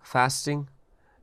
Fasting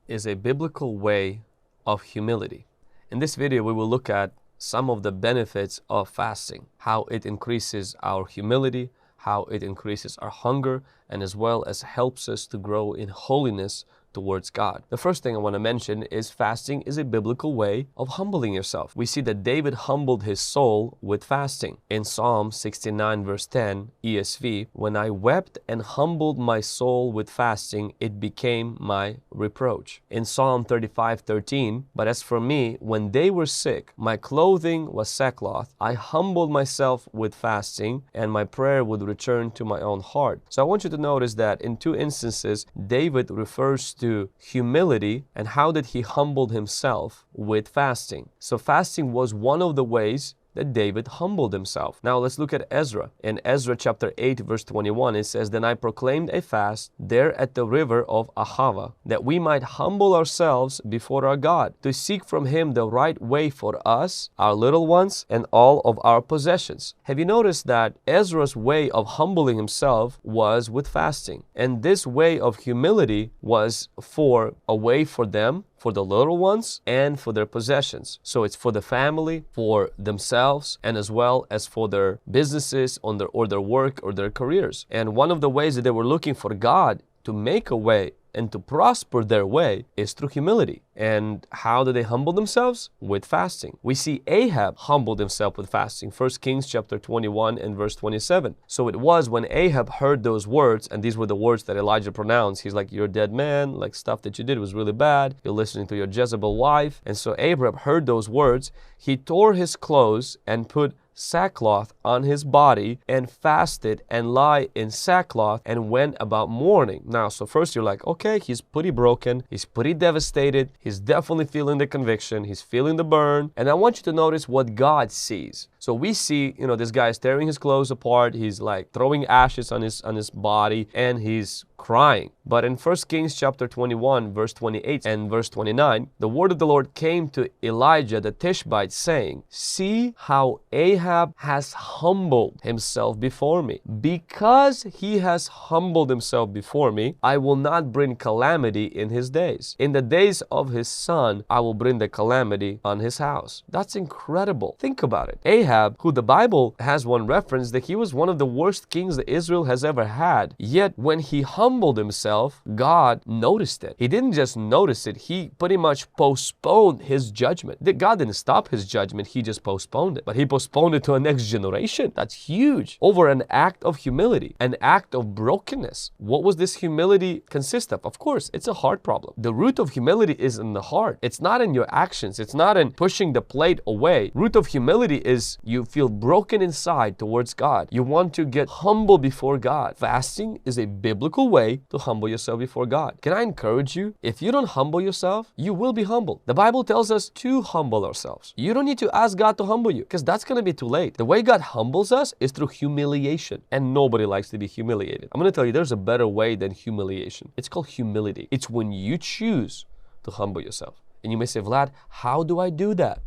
is a biblical way of humility. In this video, we will look at some of the benefits of fasting, how it increases our humility, how it increases our hunger, and as well as helps us to grow in holiness towards God. The first thing I want to mention is fasting is a biblical way of humbling yourself. We see that David humbled his soul with fasting. In Psalm 69 verse 10 ESV, when I wept and humbled my soul with fasting, it became my reproach. In Psalm 35:13, but as for me, when they were sick, my clothing was sackcloth. I humbled myself with fasting, and my prayer would return to my own heart. So I want you to notice that in two instances, David refers to humility and how did he humbled himself with fasting. So fasting was one of the ways that David humbled himself. Now let's look at Ezra. In Ezra chapter 8 verse 21, it says, Then I proclaimed a fast there at the river of Ahava, that we might humble ourselves before our God, to seek from Him the right way for us, our little ones, and all of our possessions. Have you noticed that Ezra's way of humbling himself was with fasting? And this way of humility was for a way for them, for the little ones, and for their possessions. So it's for the family, for themselves, and as well as for their businesses or their work or their careers. And one of the ways that they were looking for God to make a way and to prosper their way is through humility. And how do they humble themselves? With fasting. We see Ahab humbled himself with fasting. 1 Kings chapter 21 and verse 27. So it was when Ahab heard those words, and these were the words that Elijah pronounced. He's like, you're a dead man, like stuff that you did was really bad. You're listening to your Jezebel wife. And so Ahab heard those words. He tore his clothes and put sackcloth on his body and fasted and lie in sackcloth and went about mourning. Now, so first you're like, okay, he's pretty broken. He's pretty devastated. He's definitely feeling the conviction. He's feeling the burn. And I want you to notice what God sees. So we see, this guy is tearing his clothes apart. He's like throwing ashes on his body and he's crying. But in 1 Kings chapter 21 verse 28 and verse 29, the word of the Lord came to Elijah the Tishbite, saying, See how Ahab has humbled himself before me. Because he has humbled himself before me, I will not bring calamity in his days. In the days of his son, I will bring the calamity on his house. That's incredible. Think about it. Ahab, who the Bible has one reference that he was one of the worst kings that Israel has ever had. Yet when he humbled himself, God noticed it. He didn't just notice it, he pretty much postponed his judgment. God didn't stop his judgment, he just postponed it. But he postponed it to a next generation. That's huge. Over an act of humility, an act of brokenness. What was this humility consist of? Of course, it's a heart problem. The root of humility is in the heart. It's not in your actions. It's not in pushing the plate away. Root of humility is you feel broken inside towards God. You want to get humble before God. Fasting is a biblical way to humble yourself before God. Can I encourage you? If you don't humble yourself, you will be humbled. The Bible tells us to humble ourselves. You don't need to ask God to humble you because that's going to be too late. The way God humbles us is through humiliation, and nobody likes to be humiliated. I'm going to tell you there's a better way than humiliation. It's called humility. It's when you choose to humble yourself. And you may say, Vlad, how do I do that?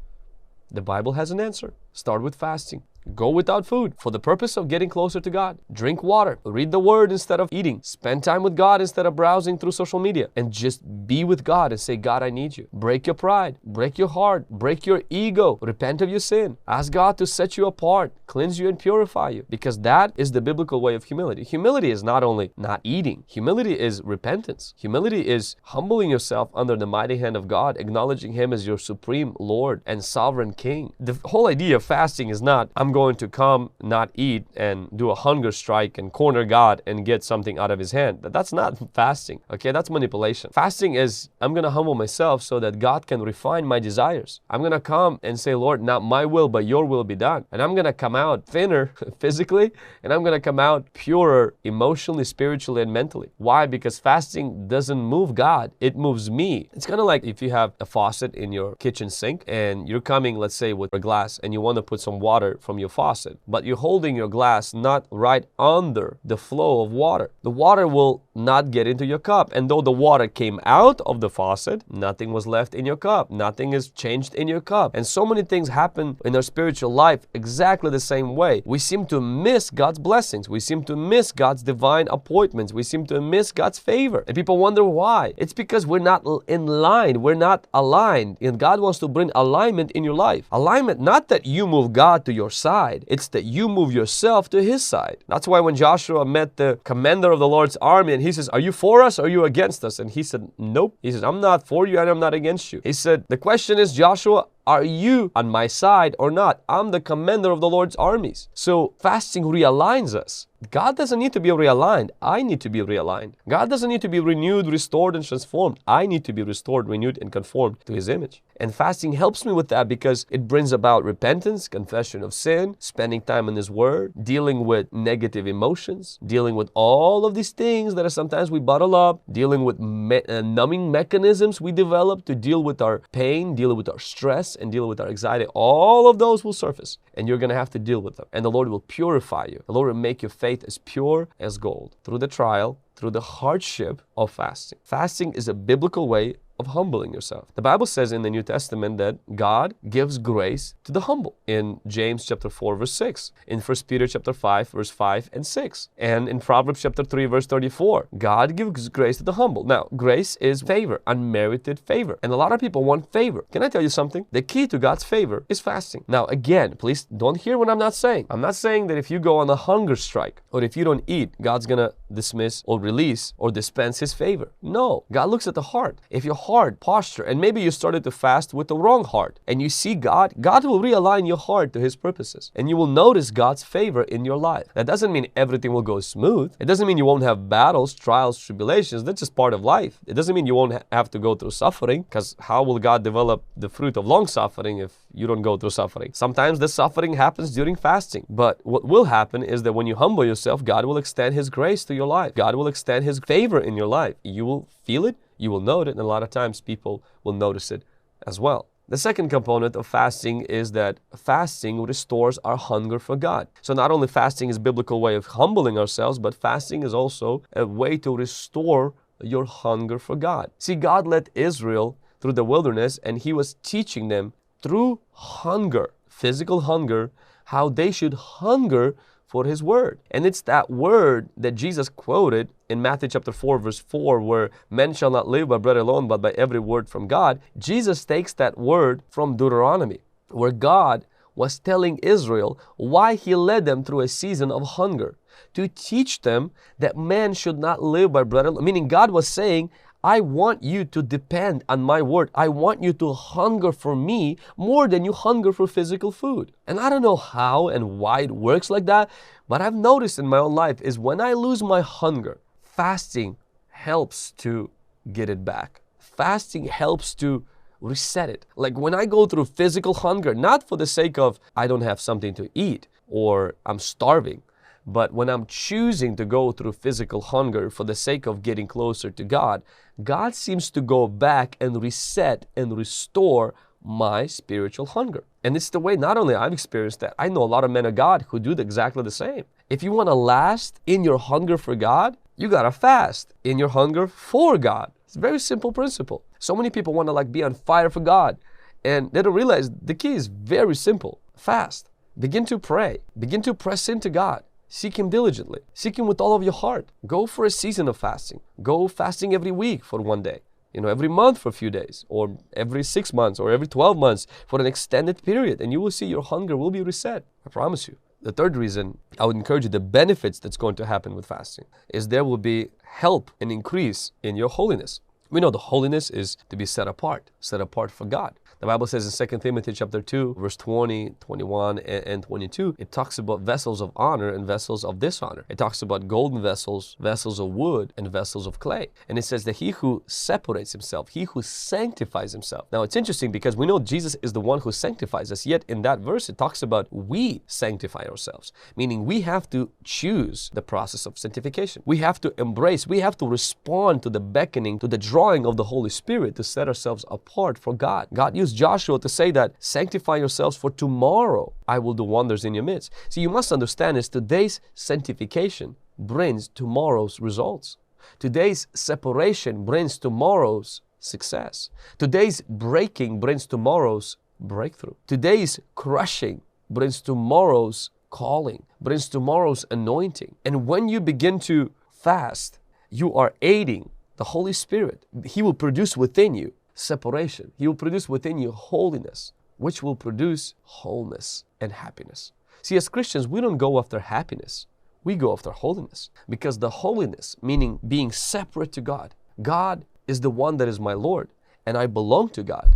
The Bible has an answer. Start with fasting. Go without food for the purpose of getting closer to God. Drink water. Read the Word instead of eating. Spend time with God instead of browsing through social media. And just be with God and say, God, I need you. Break your pride. Break your heart. Break your ego. Repent of your sin. Ask God to set you apart, cleanse you and purify you. Because that is the biblical way of humility. Humility is not only not eating. Humility is repentance. Humility is humbling yourself under the mighty hand of God, acknowledging Him as your supreme Lord and sovereign King. The whole idea of fasting is not, I'm going to come, not eat, and do a hunger strike and corner God and get something out of His hand. That's not fasting, okay? That's manipulation. Fasting is, I'm going to humble myself so that God can refine my desires. I'm going to come and say, Lord, not my will, but your will be done. And I'm going to come out thinner physically, and I'm going to come out purer emotionally, spiritually, and mentally. Why? Because fasting doesn't move God, it moves me. It's kind of like if you have a faucet in your kitchen sink and you're coming, let's say, with a glass and you want to put some water from your your faucet, but you're holding your glass not right under the flow of water, the water will not get into your cup. And though the water came out of the faucet, nothing was left in your cup. Nothing is changed in your cup. And so many things happen in our spiritual life exactly the same way. We seem to miss God's blessings. We seem to miss God's divine appointments. We seem to miss God's favor. And people wonder why. It's because we're not in line. We're not aligned. And God wants to bring alignment in your life. Alignment, not that you move God to your side. It's that you move yourself to His side. That's why when Joshua met the commander of the Lord's army and he says, "Are you for us or are you against us?" And he said, "Nope." He says, "I'm not for you and I'm not against you." He said, "The question is, Joshua, are you on my side or not? I'm the commander of the Lord's armies." So fasting realigns us. God doesn't need to be realigned. I need to be realigned. God doesn't need to be renewed, restored, and transformed. I need to be restored, renewed, and conformed to His image. And fasting helps me with that because it brings about repentance, confession of sin, spending time in His Word, dealing with negative emotions, dealing with all of these things that are sometimes we bottle up, dealing with numbing mechanisms we develop to deal with our pain, deal with our stress, and deal with our anxiety. All of those will surface and you're going to have to deal with them. And the Lord will purify you. The Lord will make your faith as pure as gold through the trial, through the hardship of fasting. Fasting is a biblical way of humbling yourself. The Bible says in the New Testament that God gives grace to the humble in James chapter 4 verse 6, in 1 Peter chapter 5 verse 5 and 6, and in Proverbs chapter 3 verse 34. God gives grace to the humble. Now, grace is favor, unmerited favor. And a lot of people want favor. Can I tell you something? The key to God's favor is fasting. Now, again, please don't hear what I'm not saying. I'm not saying that if you go on a hunger strike or if you don't eat, God's gonna dismiss or release or dispense His favor. No, God looks at the heart. If your heart posture, and maybe you started to fast with the wrong heart, and you see God will realign your heart to His purposes, and you will notice God's favor in your life. That doesn't mean everything will go smooth. It doesn't mean you won't have battles, trials, tribulations. That's just part of life. It doesn't mean you won't have to go through suffering, because how will God develop the fruit of long suffering if you don't go through suffering? Sometimes the suffering happens during fasting, but what will happen is that when you humble yourself, God will extend His grace to your life. God will extend His favor in your life. You will feel it, you will know it, and a lot of times people will notice it as well. The second component of fasting is that fasting restores our hunger for God. So not only fasting is a biblical way of humbling ourselves, but fasting is also a way to restore your hunger for God. See, God led Israel through the wilderness, and He was teaching them through hunger, physical hunger, how they should hunger for His Word. And it's that word that Jesus quoted in Matthew chapter 4 verse 4, where men shall not live by bread alone, but by every word from God. Jesus takes that word from Deuteronomy, where God was telling Israel why He led them through a season of hunger, to teach them that man should not live by bread alone. Meaning God was saying, I want you to depend on my word. I want you to hunger for me more than you hunger for physical food. And I don't know how and why it works like that, but I've noticed in my own life is when I lose my hunger, fasting helps to get it back. Fasting helps to reset it. Like when I go through physical hunger, not for the sake of I don't have something to eat or I'm starving, but when I'm choosing to go through physical hunger for the sake of getting closer to God, God seems to go back and reset and restore my spiritual hunger. And it's the way not only I've experienced that, I know a lot of men of God who do exactly the same. If you want to last in your hunger for God, you got to fast in your hunger for God. It's a very simple principle. So many people want to be on fire for God, and they don't realize the key is very simple. Fast. Begin to pray. Begin to press into God. Seek Him diligently. Seek Him with all of your heart. Go for a season of fasting. Go fasting every week for one day. Every month for a few days, or every 6 months, or every 12 months for an extended period, and you will see your hunger will be reset. I promise you. The third reason I would encourage you, the benefits that's going to happen with fasting, is there will be help and increase in your holiness. We know the holiness is to be set apart for God. The Bible says in 2 Timothy chapter 2, verse 20, 21, and 22, it talks about vessels of honor and vessels of dishonor. It talks about golden vessels, vessels of wood, and vessels of clay. And it says that he who separates himself, he who sanctifies himself. Now it's interesting because we know Jesus is the one who sanctifies us, yet in that verse it talks about we sanctify ourselves, meaning we have to choose the process of sanctification. We have to embrace, we have to respond to the beckoning, to the drawing of the Holy Spirit to set ourselves apart for God. God uses used Joshua to say that, sanctify yourselves for tomorrow I will do wonders in your midst. See, you must understand is today's sanctification brings tomorrow's results. Today's separation brings tomorrow's success. Today's breaking brings tomorrow's breakthrough. Today's crushing brings tomorrow's calling, brings tomorrow's anointing. And when you begin to fast, you are aiding the Holy Spirit. He will produce within you separation. He will produce within you holiness, which will produce wholeness and happiness. See, as Christians, we don't go after happiness. We go after holiness, because the holiness, meaning being separate to God. God is the one that is my Lord, and I belong to God.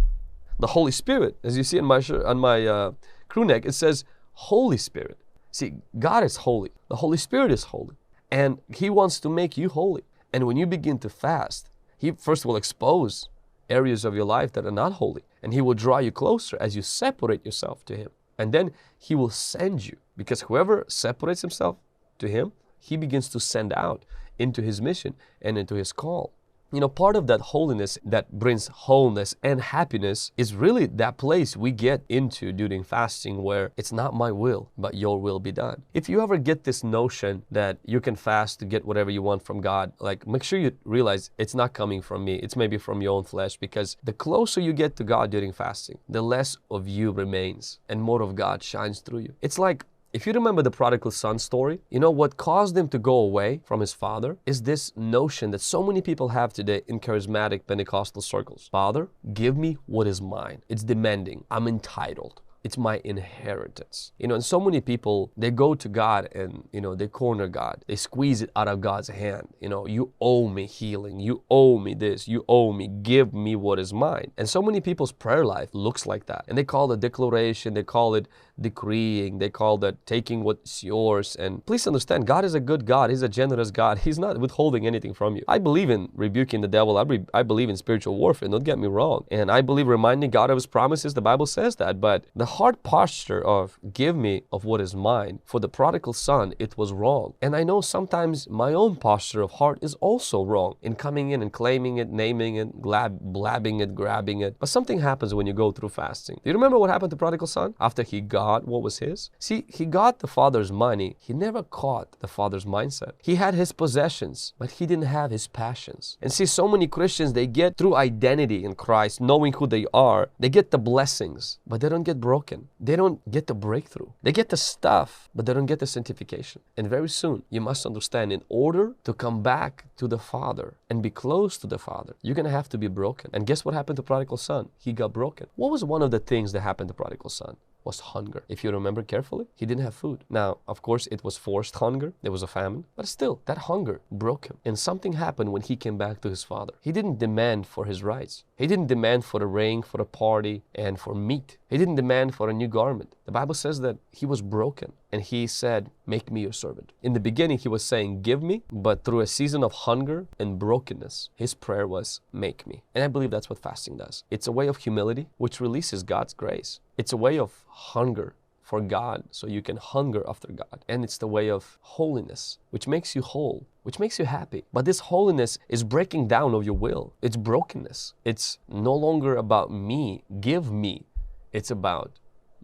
The Holy Spirit, as you see on my crew neck, it says Holy Spirit. See, God is holy. The Holy Spirit is holy, and He wants to make you holy. And when you begin to fast, He first will expose areas of your life that are not holy, and He will draw you closer as you separate yourself to Him. And then He will send you, because whoever separates himself to Him, He begins to send out into His mission and into His call. You know, part of that holiness that brings wholeness and happiness is really that place we get into during fasting, where it's not my will, but your will be done. If you ever get this notion that you can fast to get whatever you want from God, like, make sure you realize it's not coming from me. It's maybe from your own flesh, because the closer you get to God during fasting, the less of you remains and more of God shines through you. It's like, if you remember the prodigal son story, you know what caused him to go away from his father is this notion that so many people have today in charismatic Pentecostal circles. Father, give me what is mine. It's demanding. I'm entitled. It's my inheritance. You know, and so many people, they go to God and, you know, they corner God. They squeeze it out of God's hand. You know, you owe me healing. You owe me this. You owe me. Give me what is mine. And so many people's prayer life looks like that. And they call it declaration. They call it decreeing. They call that taking what's yours. And please understand, God is a good God. He's a generous God. He's not withholding anything from you. I believe in rebuking the devil. I believe in spiritual warfare. Don't get me wrong. And I believe reminding God of His promises. The Bible says that. But the heart posture of give me of what is mine, for the prodigal son, it was wrong. And I know sometimes my own posture of heart is also wrong in coming in and claiming it, naming it, blabbing it, grabbing it. But something happens when you go through fasting. Do you remember what happened to prodigal son after he got what was his? See, he got the father's money. He never caught the father's mindset. He had his possessions, but he didn't have his passions. And see, so many Christians, they get through identity in Christ, knowing who they are. They get the blessings, but they don't get broken. They don't get the breakthrough. They get the stuff, but they don't get the sanctification. And very soon, you must understand, in order to come back to the Father and be close to the Father, you're going to have to be broken. And guess what happened to prodigal son? He got broken. What was one of the things that happened to prodigal son? Was hunger. If you remember carefully, he didn't have food. Now, of course, it was forced hunger. There was a famine. But still, that hunger broke him. And something happened when he came back to his father. He didn't demand for his rights. He didn't demand for a ring, for a party, and for meat. He didn't demand for a new garment. The Bible says that he was broken. And he said, make me your servant. In the beginning, he was saying, give me. But through a season of hunger and brokenness, his prayer was, make me. And I believe that's what fasting does. It's a way of humility, which releases God's grace. It's a way of hunger for God, so you can hunger after God. And it's the way of holiness, which makes you whole, which makes you happy. But this holiness is breaking down of your will. It's brokenness. It's no longer about me, give me. It's about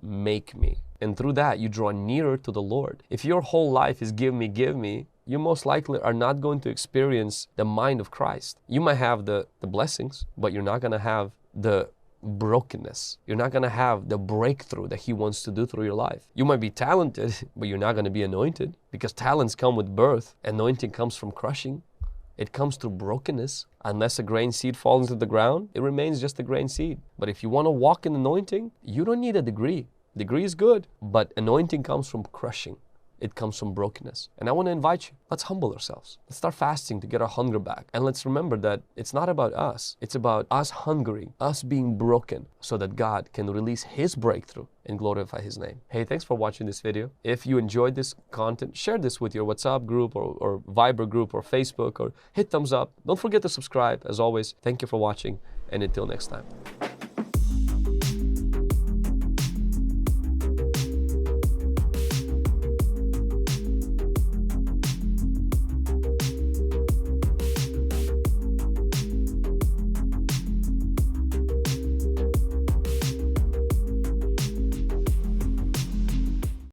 make me. And through that, you draw nearer to the Lord. If your whole life is give me, you most likely are not going to experience the mind of Christ. You might have the blessings, but you're not going to have the brokenness. You're not going to have the breakthrough that He wants to do through your life. You might be talented, but you're not going to be anointed, because talents come with birth. Anointing comes from crushing. It comes through brokenness. Unless a grain seed falls into the ground, it remains just a grain seed. But if you want to walk in anointing, you don't need a degree. Degree is good, but anointing comes from crushing. It comes from brokenness. And I want to invite you, let's humble ourselves. Let's start fasting to get our hunger back. And let's remember that it's not about us. It's about us hungering, us being broken, so that God can release His breakthrough and glorify His name. Hey, thanks for watching this video. If you enjoyed this content, share this with your WhatsApp group or Viber group or Facebook, or hit thumbs up. Don't forget to subscribe. As always, thank you for watching, and until next time.